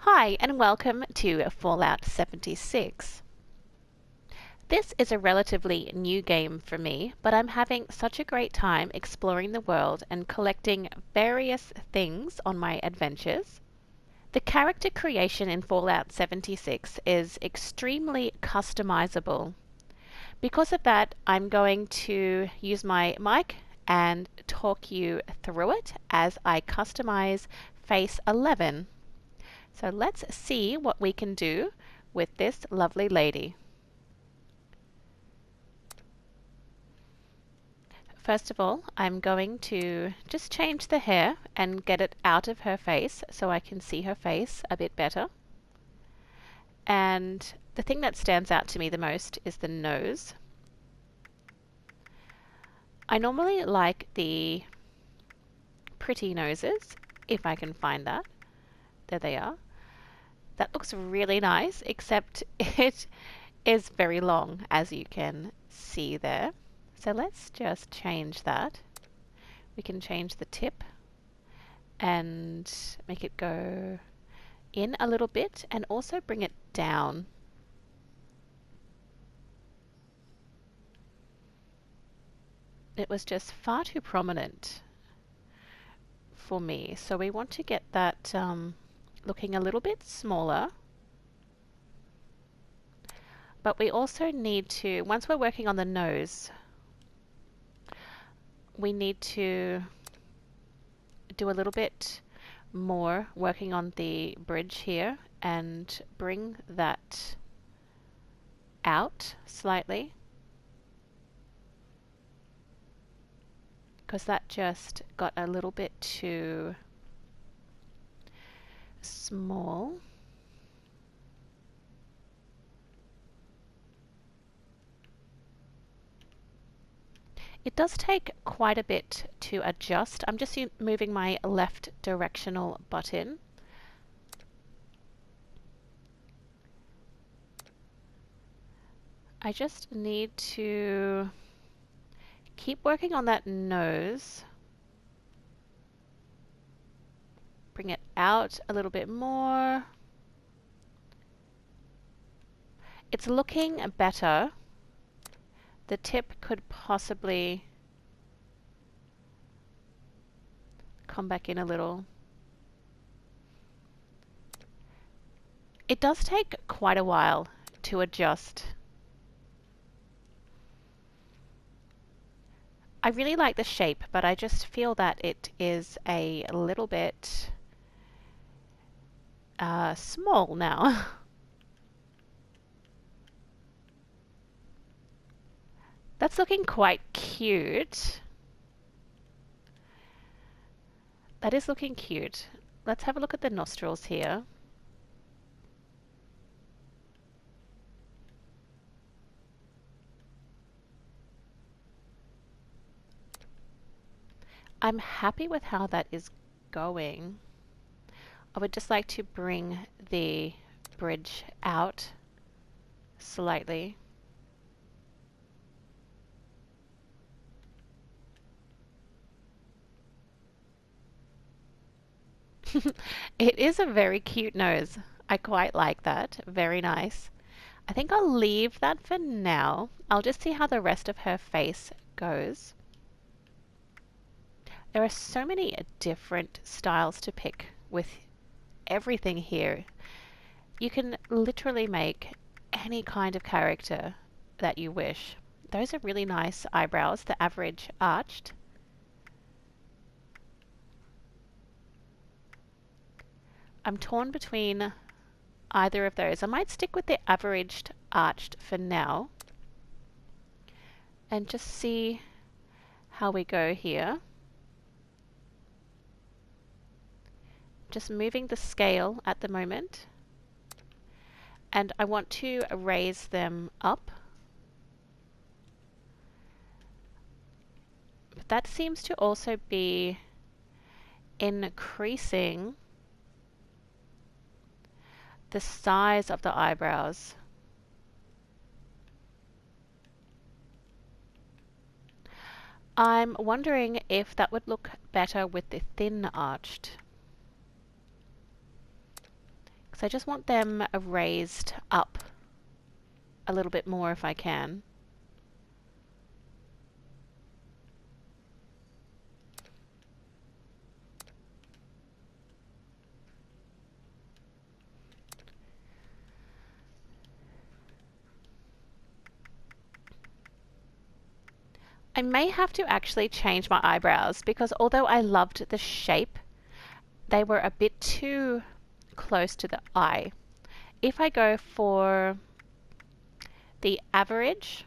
Hi and welcome to Fallout 76. This is a relatively new game for me, but I'm having such a great time exploring the world and collecting various things on my adventures. The character creation in Fallout 76 is extremely customizable. Because of that, I'm going to use my mic and talk you through it as I customize Face 11. So let's see what we can do with this lovely lady. First of all, I'm going to just change the hair and get it out of her face so I can see her face a bit better. And the thing that stands out to me the most is the nose. I normally like the pretty noses, if I can find that. There they are. That looks really nice, except it is very long, as you can see there. So let's just change that. We can change the tip and make it go in a little bit and also bring it down. It was just far too prominent for me, so we want to get that looking a little bit smaller. But we also need to, once we're working on the nose, we need to do a little bit more working on the bridge here and bring that out slightly, because that just got a little bit too small. It does take quite a bit to adjust. I'm just moving my left directional button. I just need to keep working on that nose. Bring it out a little bit more. It's looking better. The tip could possibly come back in a little. It does take quite a while to adjust. I really like the shape, but I just feel that it is a little bit small now. That's looking quite cute. That is looking cute. Let's have a look at the nostrils here. I'm happy with how that is going. I would just like to bring the bridge out slightly. It is a very cute nose. I quite like that. Very nice. I think I'll leave that for now. I'll just see how the rest of her face goes. There are so many different styles to pick with everything here. You can literally make any kind of character that you wish. Those are really nice eyebrows, the average arched. I'm torn between either of those. I might stick with the averaged arched for now and just see how we go here. Just moving the scale at the moment, and I want to raise them up. But that seems to also be increasing the size of the eyebrows. I'm wondering if that would look better with the thin arched. I just want them raised up a little bit more if I can. I may have to actually change my eyebrows because although I loved the shape, they were a bit too close to the eye. If I go for the average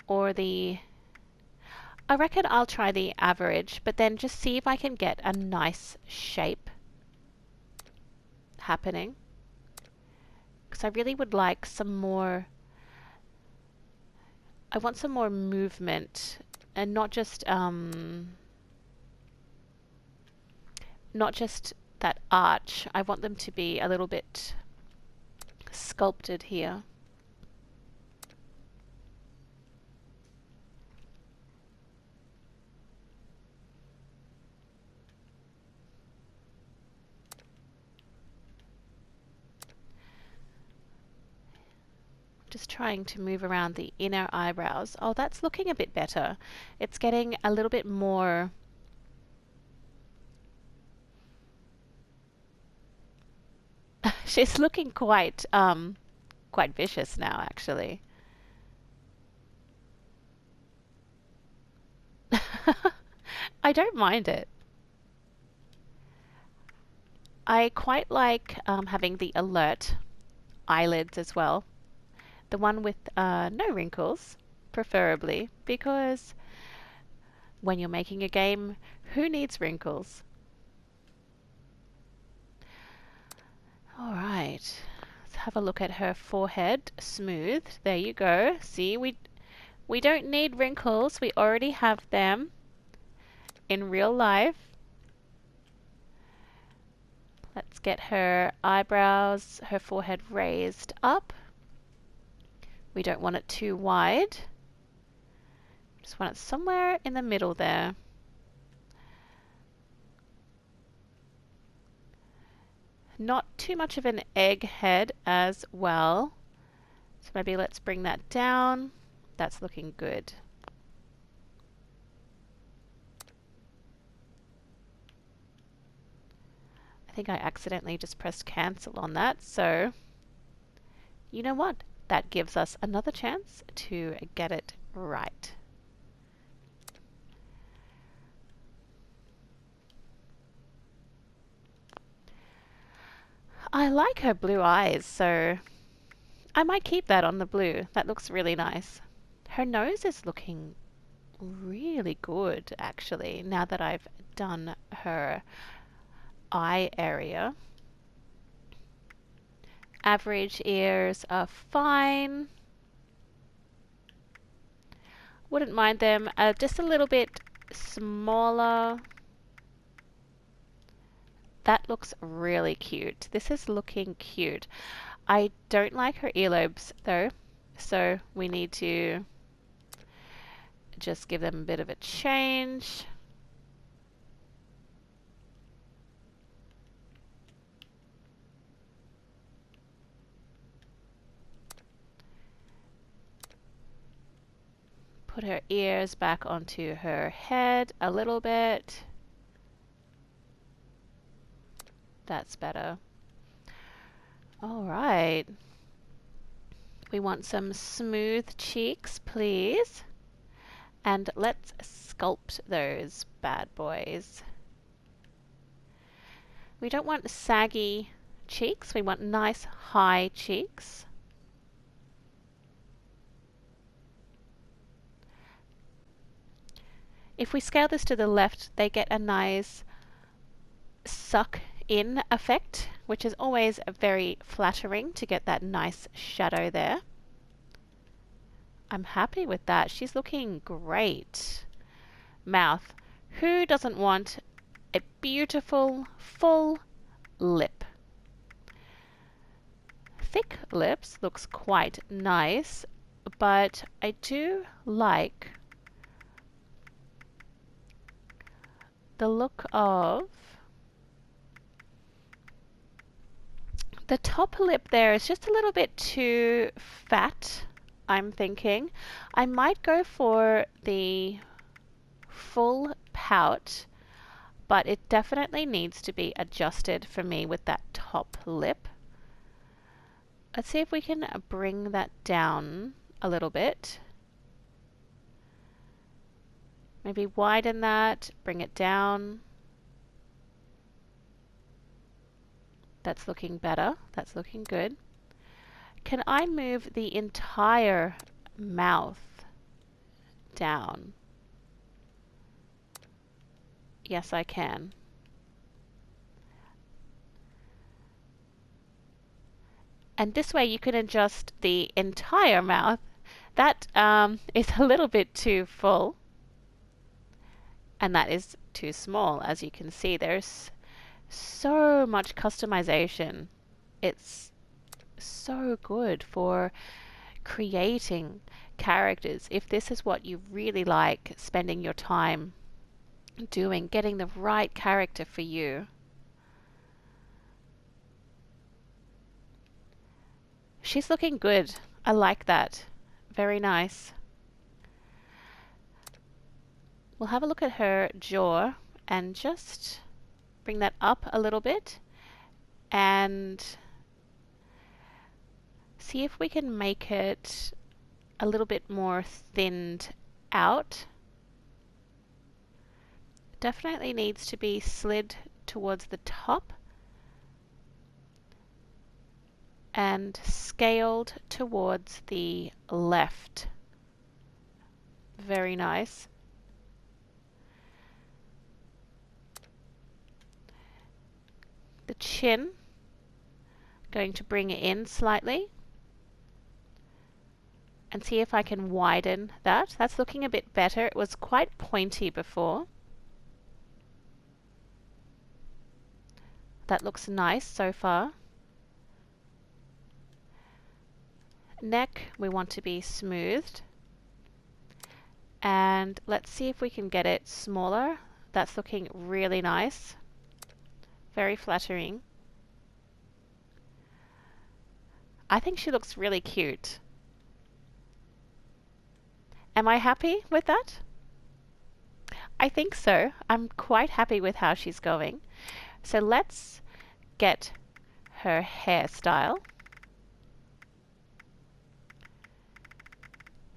or I reckon I'll try the average, but then just see if I can get a nice shape happening. Because I really would like some more, I want some more movement and not just that arch. I want them to be a little bit sculpted here. Just trying to move around the inner eyebrows. Oh, that's looking a bit better. It's getting a little bit more she's looking quite vicious now actually. I don't mind it. I quite like having the alert eyelids as well. The one with no wrinkles, preferably, because when you're making a game, who needs wrinkles? All right, let's have a look at her forehead. Smooth. There you go. See, we don't need wrinkles. We already have them in real life. Let's get her eyebrows, her forehead raised up. We don't want it too wide. Just want it somewhere in the middle there. Not too much of an egg head as well. So maybe let's bring that down. That's looking good. I think I accidentally just pressed cancel on that, so you know what? That gives us another chance to get it right. I like her blue eyes, so I might keep that on the blue. That looks really nice. Her nose is looking really good, actually, now that I've done her eye area. Average ears are fine. Wouldn't mind them just a little bit smaller. That looks really cute. This is looking cute. I don't like her earlobes though, so we need to just give them a bit of a change. Put her ears back onto her head a little bit. That's better. All right. We want some smooth cheeks, please. And let's sculpt those bad boys. We don't want saggy cheeks. We want nice high cheeks. If we scale this to the left, they get a nice suck in effect, which is always very flattering to get that nice shadow there. I'm happy with that. She's looking great. Mouth. Who doesn't want a beautiful full lip? Thick lips looks quite nice, but I do like the look of The top lip there is just a little bit too fat, I'm thinking. I might go for the full pout, but it definitely needs to be adjusted for me with that top lip. Let's see if we can bring that down a little bit. Maybe widen that, bring it down. That's looking better. That's looking good. Can I move the entire mouth down? Yes, I can. And this way you can adjust the entire mouth. That is a little bit too full. And that is too small. As you can see, there's so much customization. It's so good for creating characters. If this is what you really like spending your time doing, getting the right character for you. She's looking good. I like that. Very nice. We'll have a look at her jaw and just bring that up a little bit and see if we can make it a little bit more thinned out. Definitely needs to be slid towards the top and scaled towards the left. Very nice. The chin, going to bring it in slightly and see if I can widen that. That's looking a bit better. It was quite pointy before. That looks nice so far. Neck, we want to be smoothed. And let's see if we can get it smaller. That's looking really nice. Very flattering. I think she looks really cute. Am I happy with that? I think so. I'm quite happy with how she's going. So let's get her hairstyle.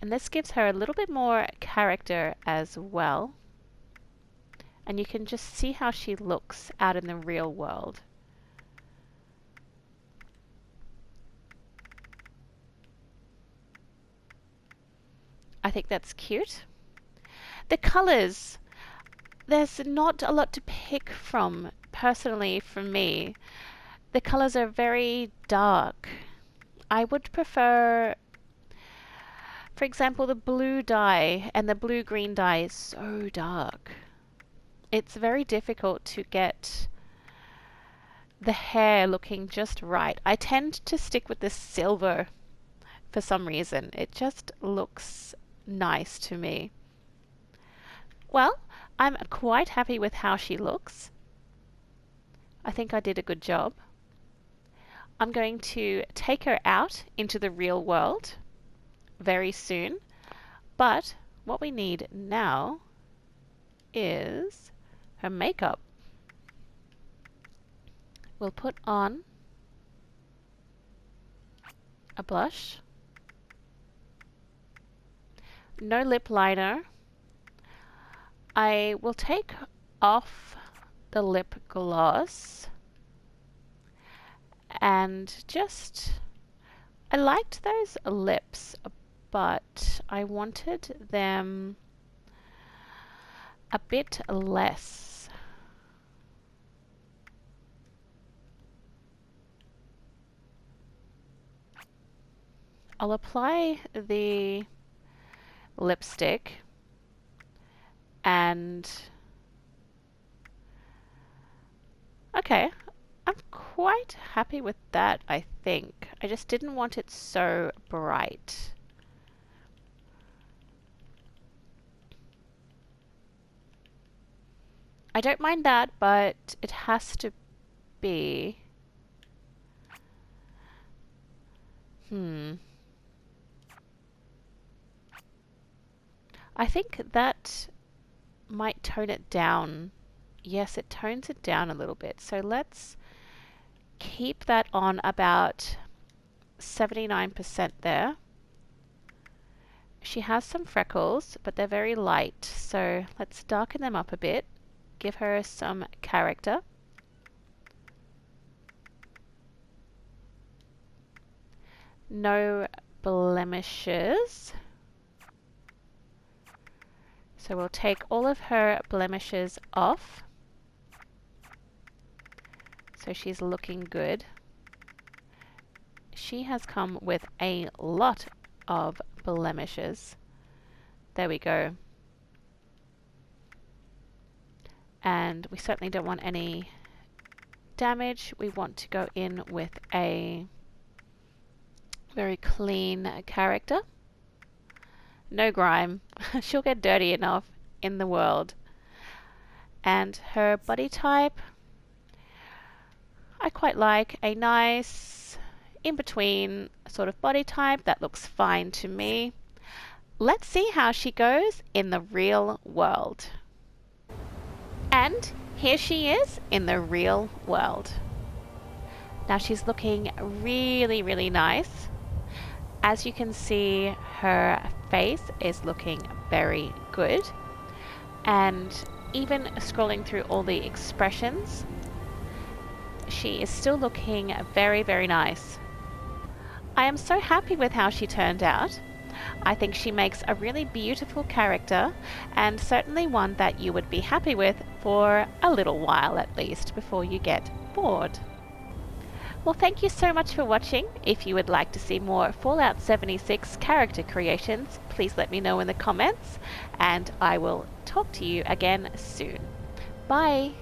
And this gives her a little bit more character as well. And you can just see how she looks out in the real world. I think that's cute. The colors, there's not a lot to pick from personally for me. The colors are very dark. I would prefer, for example, the blue dye and the blue-green dye is so dark. It's very difficult to get the hair looking just right. I tend to stick with the silver for some reason. It just looks nice to me. Well, I'm quite happy with how she looks. I think I did a good job. I'm going to take her out into the real world very soon. But what we need now is her makeup. We'll put on a blush. No lip liner. I will take off the lip gloss and just, I liked those lips, but I wanted them a bit less. I'll apply the lipstick and okay, I'm quite happy with that, I think. I just didn't want it so bright. I don't mind that, but it has to be I think that might tone it down. Yes, it tones it down a little bit. So let's keep that on about 79% there. She has some freckles, but they're very light. So let's darken them up a bit. Give her some character. No blemishes. So we'll take all of her blemishes off. So she's looking good. She has come with a lot of blemishes. There we go. And we certainly don't want any damage. We want to go in with a very clean character. No grime. She'll get dirty enough in the world. And her body type, I quite like a nice in-between sort of body type. That looks fine to me. Let's see how she goes in the real world. And here she is in the real world. Now she's looking really, really nice. As you can see, her face is looking very good. And even scrolling through all the expressions, she is still looking very, very nice. I am so happy with how she turned out. I think she makes a really beautiful character, and certainly one that you would be happy with for a little while at least before you get bored. Well, thank you so much for watching. If you would like to see more Fallout 76 character creations, please let me know in the comments, and I will talk to you again soon. Bye!